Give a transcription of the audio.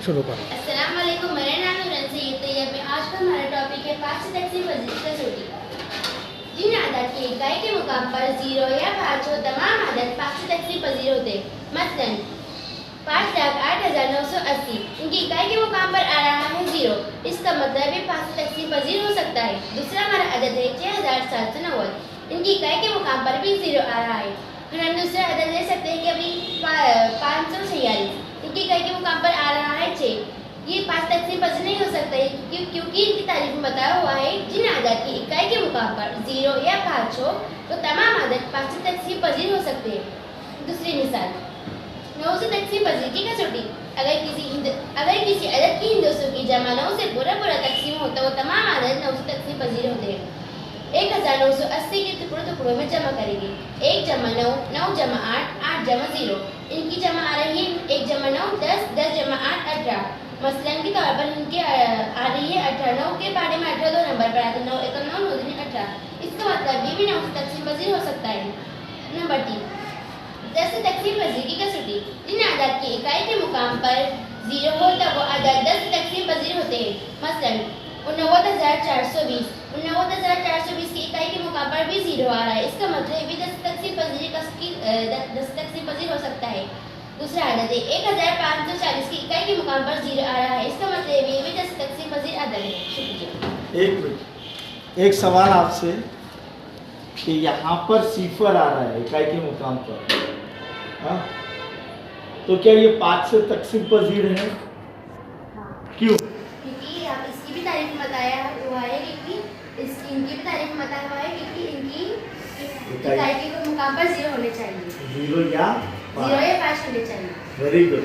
शुरू करो। अस्सलाम वालेकुम, मेरा नाम नूरन सैयद तैयब है। आज का हमारा टॉपिक है 5 से तकसीम कसौटी। जिन आदत की इकाई के मुकाम पर 0 या 5 हो, तमाम आदत 5 से तकसीम पजीर होते हैं। मसलन 5,08,980 इनकी इकाई के मुकाम पर आ रहा है 0, इसका मतलब ये 5 से तकसीम पजीर हो सकता है। दूसरा हमारा आदत है 6,790, इनकी इकाई के मुकाम पर भी 0 आ रहा है। फिर हम दूसरा आदत ले सकते हैं कि अभी 546 इनकी इकाई के मुकाम पर आ रहा है 6, ये 5 तकसीम पजीर नहीं हो सकता है क्योंकि इनकी तारीफ में बताया हुआ है जिन आदत की इकाई के मुकाम पर 0 या 5 हो तो तमाम आदत 5 से तकसीम पजीर हो सकते हैं। दूसरी मिसाल 9 से तकसीम पजीर की कसौटी। अगर किसी अदद की हिंदोसों की जमा 9 से पूरा तकसीम हो तो वो तमाम आदत 9 से तकसीम पजीर होते हैं। 1980 के टुकड़ों में जमा करेंगे। 1 जमा 9, 9 जमा 8, 8 जमा 0, इनकी जमा आ रही है 1 जमा 9 10, 10 जमा 8 18। मसलन के तौर पर इनके आ रही है 18, 9 के पहाड़े में 18 दो नंबर पर आते 9 1 9 9 2 18, इसका मतलब ये भी 9 से तकसीम पजीर हो सकता है। नंबर 3 10 से तकसीम पजीर की कसौटी। जिन आदत की इकाई के मुकाम पर 0 हो तब वो आदत 10 से तकसीम पजीर होते हैं। मसलन 49,420 49,420 की इकाई के मुकाम पर भी 0 आ रहा है, इसका मतलब ये भी 10 तकसीम पजीर हो सकता है। दूसरा आदत है 1,540 की इकाई के मुकाम पर 0 आ रहा है, इसका मतलब ये भी 10 तकसीम पजीर आदत है। शुक्रिया। एक मिनट, एक सवाल आपसे कि यहाँ पर सिफर आ रहा है इकाई के मुकाम पर, हाँ, तो क्या ये 5 से तकसीम पजीर है? हाँ, क्यों? क्योंकि आप इसकी भी तारीफ में बताया हुआ है इनकी भी तारीफ में बताया हुआ है क्योंकि इनकी इकाई के मुकाम पर 0 होने चाहिए, 0 या 0 या 5 होने चाहिए। Very good.